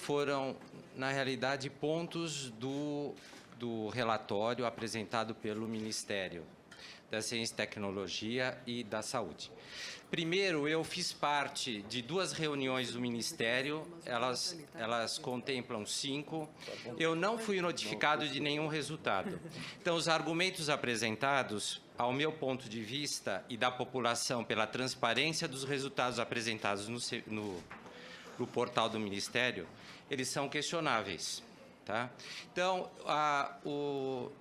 foram, na realidade, pontos do relatório apresentado pelo Ministério da Ciência e Tecnologia e da Saúde. Primeiro, eu fiz parte de 2 reuniões do Ministério, elas contemplam 5. Eu não fui notificado de nenhum resultado. Então, os argumentos apresentados, ao meu ponto de vista e da população, pela transparência dos resultados apresentados no portal do Ministério, eles são questionáveis. Tá? Então,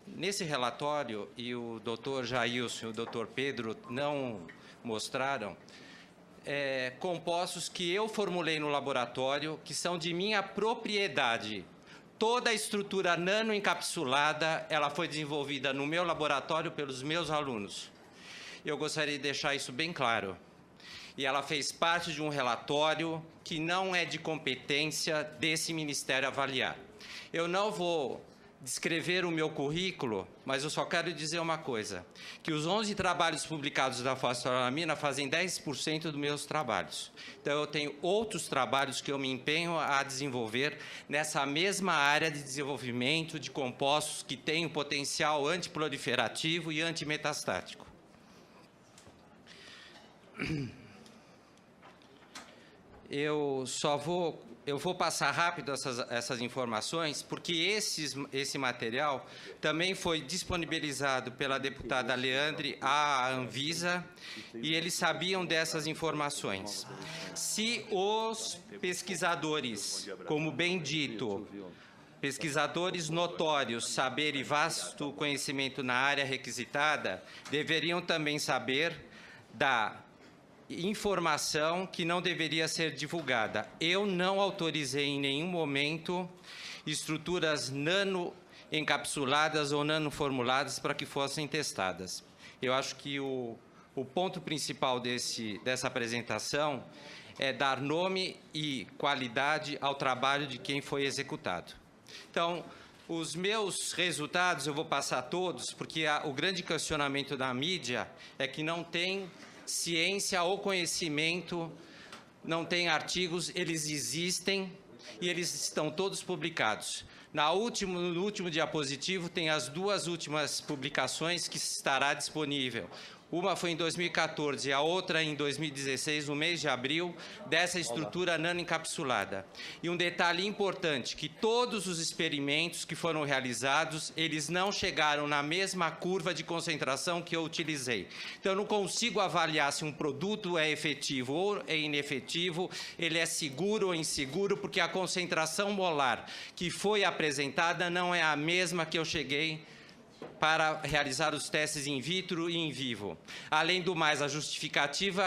nesse relatório, e o doutor Jailson e o doutor Pedro não mostraram, compostos que eu formulei no laboratório, que são de minha propriedade. Toda a estrutura nanoencapsulada, ela foi desenvolvida no meu laboratório pelos meus alunos. Eu gostaria de deixar isso bem claro. E ela fez parte de um relatório que não é de competência desse Ministério avaliar. Eu não vou descrever o meu currículo, mas eu só quero dizer uma coisa, que os 11 trabalhos publicados da fosforolamina fazem 10% dos meus trabalhos. Então, eu tenho outros trabalhos que eu me empenho a desenvolver nessa mesma área de desenvolvimento de compostos que têm um potencial antiproliferativo e antimetastático. Eu vou passar rápido essas informações, porque esse material também foi disponibilizado pela deputada Leandre à Anvisa, e eles sabiam dessas informações. Se os pesquisadores, como bem dito, pesquisadores notórios, saber e vasto conhecimento na área requisitada, deveriam também saber da informação que não deveria ser divulgada. Eu não autorizei em nenhum momento estruturas nanoencapsuladas ou nanoformuladas para que fossem testadas. Eu acho que o ponto principal dessa apresentação é dar nome e qualidade ao trabalho de quem foi executado. Então, os meus resultados, eu vou passar todos, porque o grande questionamento da mídia é que não tem ciência ou conhecimento, não tem artigos, eles existem e eles estão todos publicados. No último diapositivo tem as 2 últimas publicações que estará disponível. Uma foi em 2014 e a outra em 2016, no mês de abril, dessa estrutura nanoencapsulada. E um detalhe importante, que todos os experimentos que foram realizados, eles não chegaram na mesma curva de concentração que eu utilizei. Então, eu não consigo avaliar se um produto é efetivo ou é inefetivo, ele é seguro ou inseguro, porque a concentração molar que foi apresentada não é a mesma que eu cheguei para realizar os testes in vitro e in vivo. Além do mais, a justificativa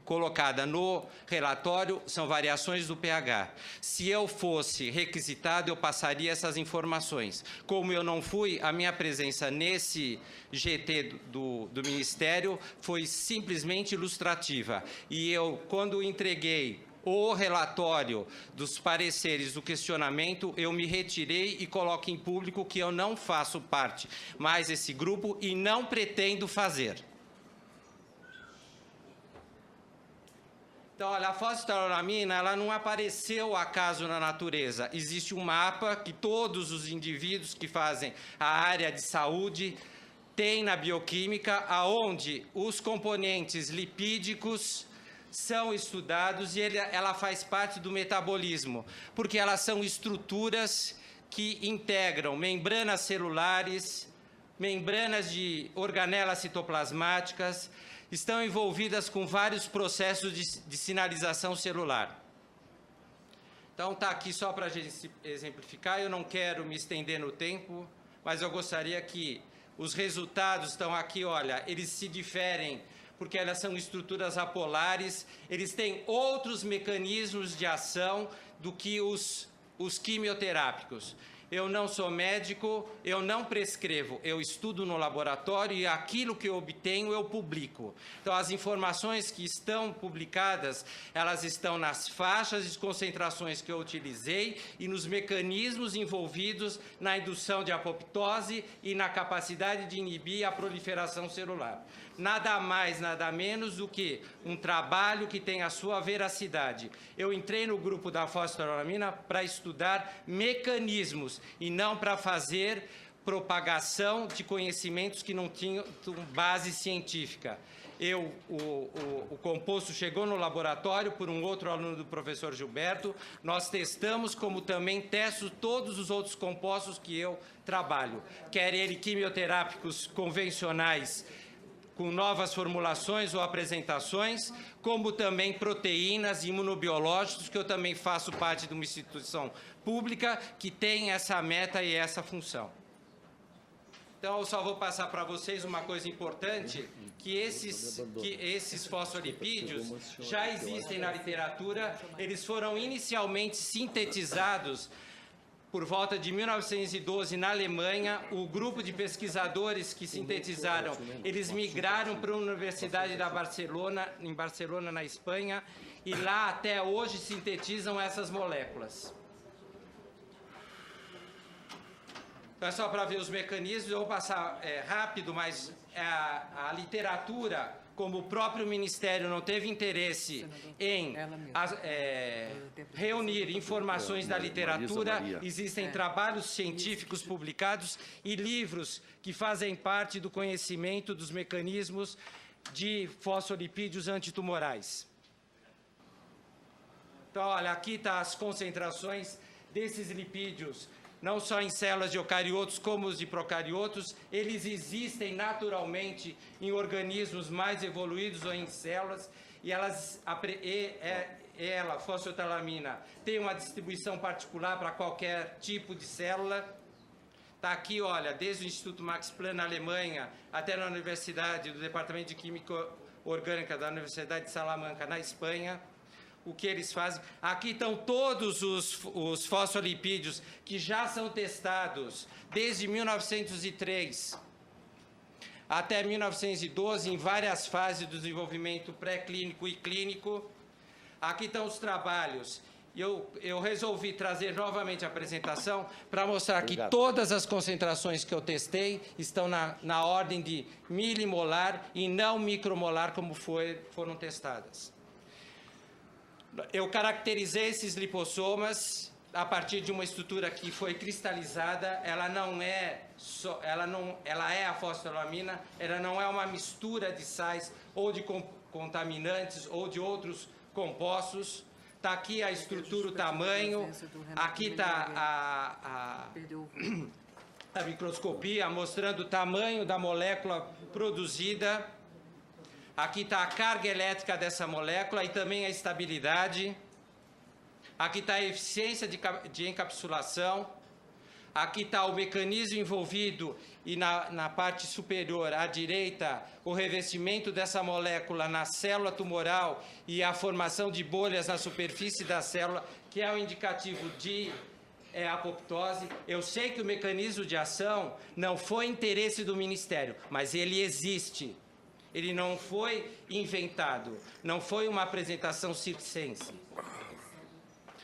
colocada no relatório são variações do pH. Se eu fosse requisitado, eu passaria essas informações. Como eu não fui, a minha presença nesse GT do Ministério foi simplesmente ilustrativa. E eu, quando entreguei o relatório dos pareceres do questionamento, eu me retirei e coloco em público que eu não faço parte mais desse grupo e não pretendo fazer. Então, olha, a fosforolamina, ela não apareceu acaso na natureza. Existe um mapa que todos os indivíduos que fazem a área de saúde têm na bioquímica, aonde os componentes lipídicos são estudados e ela faz parte do metabolismo, porque elas são estruturas que integram membranas celulares, membranas de organelas citoplasmáticas, estão envolvidas com vários processos de sinalização celular. Então, está aqui só para a gente exemplificar, eu não quero me estender no tempo, mas eu gostaria que os resultados estão aqui, olha, eles se diferem porque elas são estruturas apolares, eles têm outros mecanismos de ação do que os quimioterápicos. eu não sou médico, eu não prescrevo, eu estudo no laboratório e aquilo que eu obtenho eu publico. Então, as informações que estão publicadas, elas estão nas faixas de concentrações que eu utilizei e nos mecanismos envolvidos na indução de apoptose e na capacidade de inibir a proliferação celular. Nada mais, nada menos do que um trabalho que tem a sua veracidade. Eu entrei no grupo da fosforolamina para estudar mecanismos e não para fazer propagação de conhecimentos que não tinham base científica. O composto chegou no laboratório por um outro aluno do professor Gilberto, nós testamos, como também testo todos os outros compostos que eu trabalho, quer ele quimioterápicos convencionais, com novas formulações ou apresentações, como também proteínas, imunobiológicos, que eu também faço parte de uma instituição pública que tem essa meta e essa função. Então, eu só vou passar para vocês uma coisa importante, que esses fosfolipídios já existem na literatura, eles foram inicialmente sintetizados por volta de 1912, na Alemanha. O grupo de pesquisadores que sintetizaram, eles migraram para a Universidade da Barcelona, em Barcelona, na Espanha, e lá até hoje sintetizam essas moléculas. Então, é só para ver os mecanismos, eu vou passar rápido, mas a literatura, como o próprio Ministério não teve interesse em reunir informações da literatura, existem trabalhos científicos publicados e livros que fazem parte do conhecimento dos mecanismos de fosfolipídios antitumorais. Então, olha, aqui estão as concentrações desses lipídios, não só em células de eucariotos como os de procariotos, eles existem naturalmente em organismos mais evoluídos ou em células, e ela, fosfetalamina, tem uma distribuição particular para qualquer tipo de célula. Está aqui, olha, desde o Instituto Max Planck na Alemanha até na Universidade, do Departamento de Química Orgânica da Universidade de Salamanca, na Espanha, o que eles fazem. Aqui estão todos os fosfolipídios que já são testados desde 1903 até 1912, em várias fases do desenvolvimento pré-clínico e clínico. Aqui estão os trabalhos. Eu resolvi trazer novamente a apresentação para mostrar que todas as concentrações que eu testei estão na ordem de milimolar e não micromolar, como foram testadas. Eu caracterizei esses lipossomas a partir de uma estrutura que foi cristalizada. Ela é a fosforolamina, ela não é uma mistura de sais ou de contaminantes ou de outros compostos. Está aqui a estrutura, o tamanho, aqui está a microscopia mostrando o tamanho da molécula produzida. Aqui está a carga elétrica dessa molécula e também a estabilidade. Aqui está a eficiência de encapsulação. Aqui está o mecanismo envolvido e na parte superior, à direita, o revestimento dessa molécula na célula tumoral e a formação de bolhas na superfície da célula, que é o indicativo de apoptose. Eu sei que o mecanismo de ação não foi interesse do Ministério, mas ele existe. Ele não foi inventado, não foi uma apresentação circense.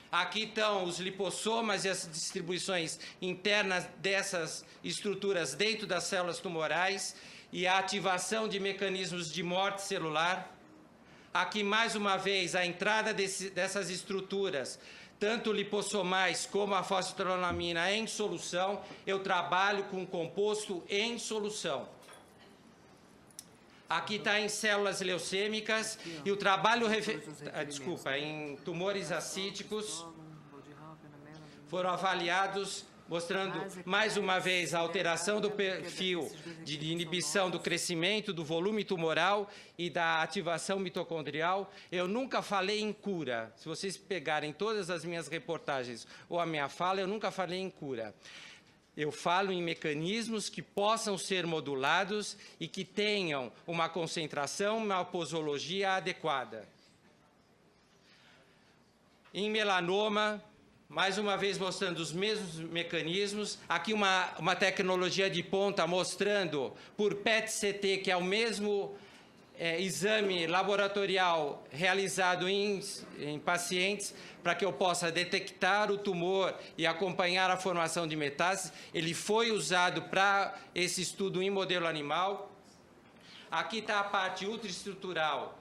Aqui estão os lipossomas e as distribuições internas dessas estruturas dentro das células tumorais e a ativação de mecanismos de morte celular. Aqui, mais uma vez, a entrada dessas estruturas, tanto lipossomais como a fosforolamina em solução. Eu trabalho com composto em solução. Aqui está em células leucêmicas e o trabalho em tumores acíticos foram avaliados, mostrando mais uma vez a alteração do perfil de inibição do crescimento, do volume tumoral e da ativação mitocondrial. Eu nunca falei em cura. Se vocês pegarem todas as minhas reportagens ou a minha fala, eu nunca falei em cura. Eu falo em mecanismos que possam ser modulados e que tenham uma concentração, uma posologia adequada. Em melanoma, mais uma vez mostrando os mesmos mecanismos. Aqui uma tecnologia de ponta mostrando por PET-CT, que é o mesmo exame laboratorial realizado em pacientes, para que eu possa detectar o tumor e acompanhar a formação de metástases. Ele foi usado para esse estudo em modelo animal. Aqui está a parte ultraestrutural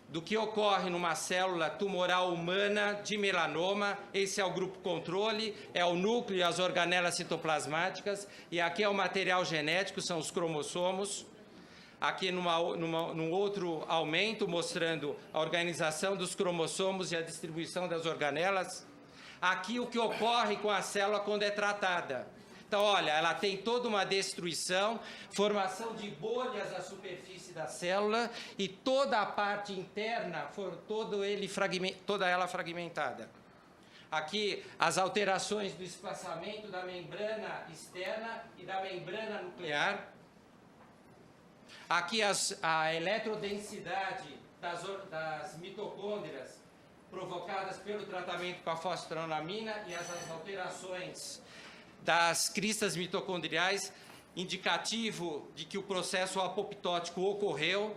do que ocorre numa célula tumoral humana de melanoma. Esse é o grupo controle, é o núcleo e as organelas citoplasmáticas, e aqui é o material genético, são os cromossomos. Aqui num outro aumento, mostrando a organização dos cromossomos e a distribuição das organelas. Aqui o que ocorre com a célula quando é tratada. Então, olha, ela tem toda uma destruição, formação de bolhas na superfície da célula e toda a parte interna, toda ela fragmentada. Aqui as alterações do espaçamento da membrana externa e da membrana nuclear. Aqui a eletrodensidade das mitocôndrias provocadas pelo tratamento com a fosfetanolamina e as alterações das cristas mitocondriais, indicativo de que o processo apoptótico ocorreu,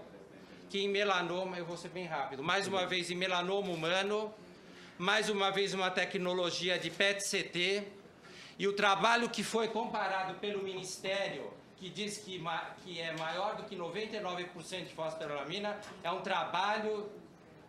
que em melanoma, eu vou ser bem rápido, mais uma vez em melanoma humano, mais uma vez uma tecnologia de PET-CT, e o trabalho que foi comparado pelo Ministério, que diz que é maior do que 99% de fosfetanolamina, é um trabalho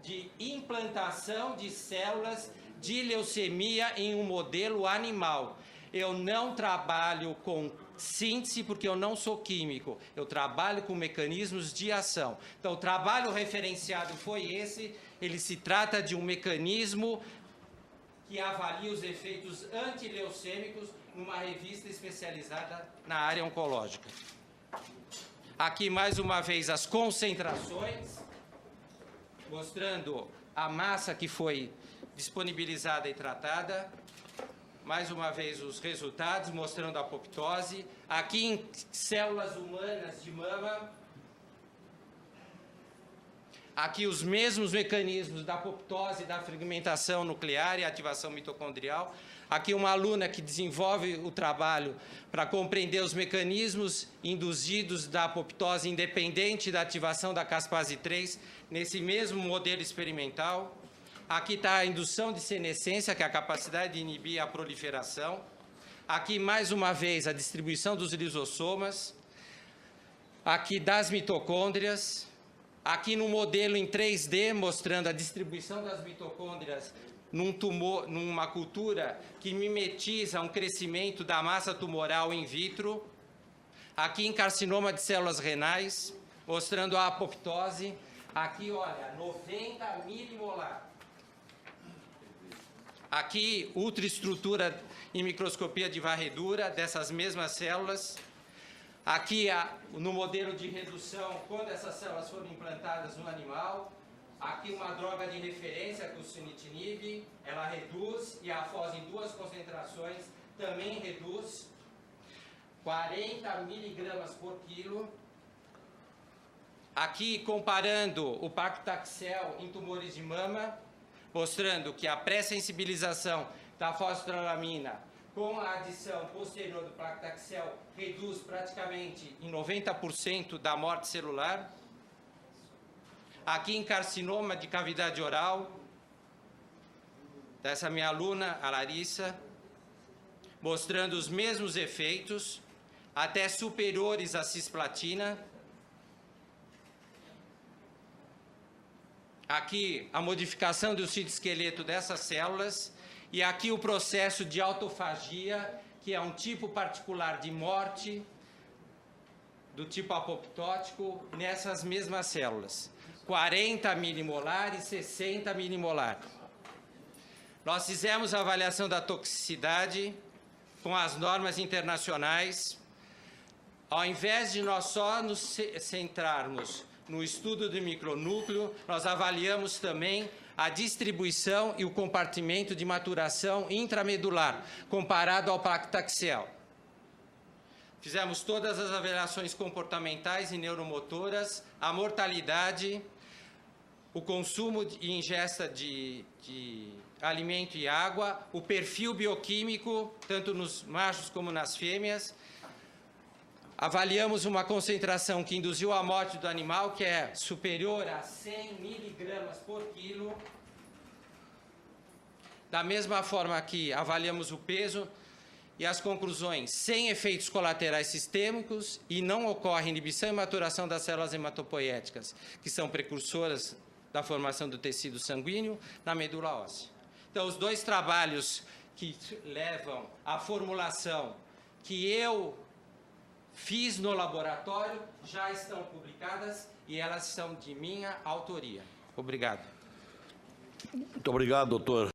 de implantação de células de leucemia em um modelo animal. Eu não trabalho com síntese porque eu não sou químico, eu trabalho com mecanismos de ação. Então, o trabalho referenciado foi esse, ele se trata de um mecanismo que avalia os efeitos antileucêmicos numa revista especializada na área oncológica. Aqui, mais uma vez, as concentrações, mostrando a massa que foi disponibilizada e tratada. Mais uma vez, os resultados, mostrando a apoptose. Aqui, em células humanas de mama. Aqui, os mesmos mecanismos da apoptose, da fragmentação nuclear e ativação mitocondrial. Aqui, uma aluna que desenvolve o trabalho para compreender os mecanismos induzidos da apoptose independente da ativação da caspase 3, nesse mesmo modelo experimental. Aqui está a indução de senescência, que é a capacidade de inibir a proliferação. Aqui, mais uma vez, a distribuição dos lisossomas. Aqui, das mitocôndrias. Aqui, no modelo em 3D, mostrando a distribuição das mitocôndrias num tumor, numa cultura que mimetiza um crescimento da massa tumoral in vitro. Aqui, em carcinoma de células renais, mostrando a apoptose. Aqui, olha, 90 milimolar. Aqui, ultraestrutura em microscopia de varredura dessas mesmas células. Aqui, no modelo de redução, quando essas células foram implantadas no animal. Aqui, uma droga de referência, que o sunitinib, ela reduz, e a FOS em 2 concentrações também reduz. 40 miligramas por quilo. Aqui, comparando o paclitaxel em tumores de mama, mostrando que a pré-sensibilização da fosfetanolamina com a adição posterior do paclitaxel reduz praticamente em 90% da morte celular. Aqui em carcinoma de cavidade oral, dessa minha aluna, a Larissa, mostrando os mesmos efeitos, até superiores à cisplatina. Aqui, a modificação do citoesqueleto dessas células. E aqui o processo de autofagia, que é um tipo particular de morte do tipo apoptótico nessas mesmas células. 40 milimolar e 60 milimolar. Nós fizemos a avaliação da toxicidade com as normas internacionais. Ao invés de nós só nos centrarmos no estudo do micronúcleo, nós avaliamos também a distribuição e o compartimento de maturação intramedular, comparado ao paclitaxel. Fizemos todas as avaliações comportamentais e neuromotoras, a mortalidade, o consumo e ingesta de alimento e água, o perfil bioquímico, tanto nos machos como nas fêmeas. Avaliamos uma concentração que induziu a morte do animal, que é superior a 100 miligramas por quilo. Da mesma forma que avaliamos o peso e as conclusões, sem efeitos colaterais sistêmicos e não ocorre inibição e maturação das células hematopoéticas, que são precursoras da formação do tecido sanguíneo na medula óssea. Então, os dois trabalhos que levam à formulação que eu fiz no laboratório já estão publicadas e elas são de minha autoria. Obrigado. Muito obrigado, doutor.